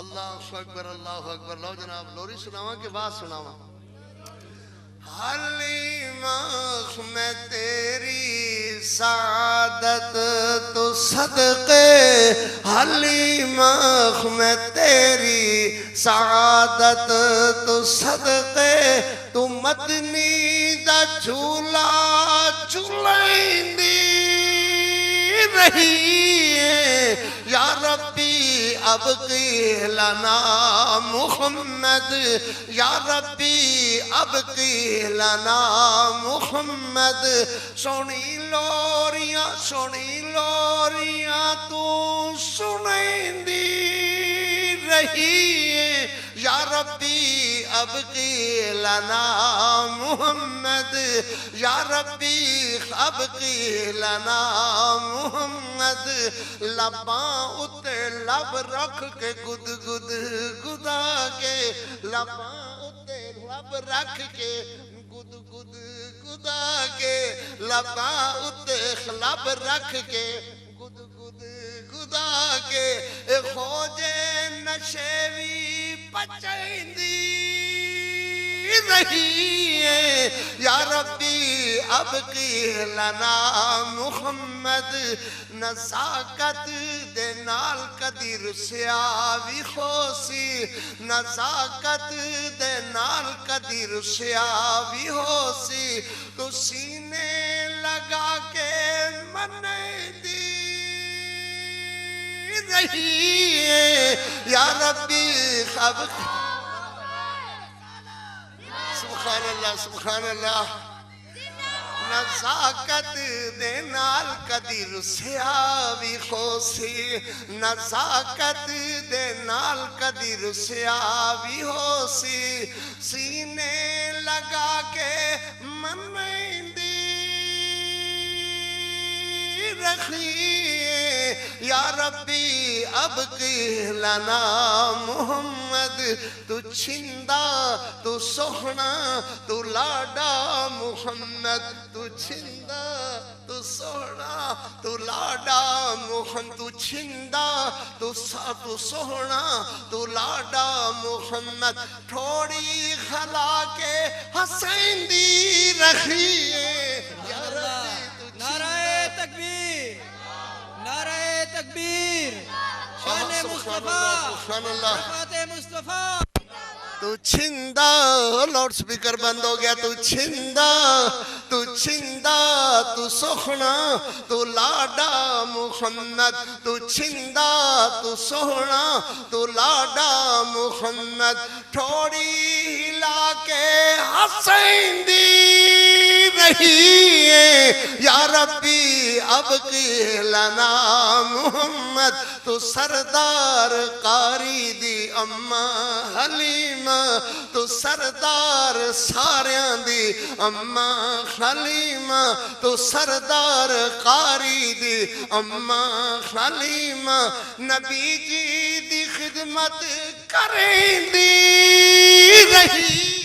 اللہ اکبر اللہ اکبر. لو جناب لوری سناواں کہ بات سناواں؟ حلیمہ میں تیری سعادت تو صدقے، حلیمہ میں تیری سعادت تو صدقے، تو مدنی دا جھولا جھولائندی رہی ہے. یا ربی ابقی لنا محمد، یا ربی ابقی لنا محمد. سونی لوریاں تو سنائندی رہی ہے. یا ربی ابقی لنا محمد، یا ربی ابقی لنا محمد. لباں اتے لب رکھ کے گد گد گدا کے، لباں اتے لب رکھ کے گد گد گدا کے، لباں اتے لب رکھ کے گد گد گدا کے. خوجے نشیوی پچائندی رہی ہے. یا ربی ابقی لنا محمد. نزاکت دے نال کدی رسیا وی خوسی، نزاکت دے نال کدی رسیا وی خوسی. تو سینے لگا کے منیندی رہی ہے. یا ربی ابقی. سبحان اللہ سبحان اللہ. نزاکت دے نال کدی رسیا وی خوسی، نزاکت دے نال کدی رسیا وی خوسی. سینے لگا کے منیندی رکھی. یا ربی ابقی لنا محمد. تو چھندا تو سوہنا تو لاڈا محمد، تو چھندا تو سوہنا تو لاڈا محمد. تو چھندا تو سوہنا تو لاڈا محمد. تھوڑی خلا کے حسیندی رکھی ہے. یا ربی نعرہ تکبیر، نعرہ تکبیر، شان مصطفیٰ، شفاعت مصطفیٰ. تو چھندا، لاؤڈ سپیکر بند ہو گیا. تو چھندا تو سوہنا تو لاڈا محمد. تو چھندا تو سوہنا تو لاڈا محمد. تھوڑی ہلا کے حسیندی رہی ہے. یا ربی ابقی لنا محمد. تو سردار قاری دی اماں حلیمہ، تو سردار ساریاں دی اماں حلیمہ، تو سردار قاری دی اماں حلیمہ. نبی جی دی خدمت کریں دی رہی.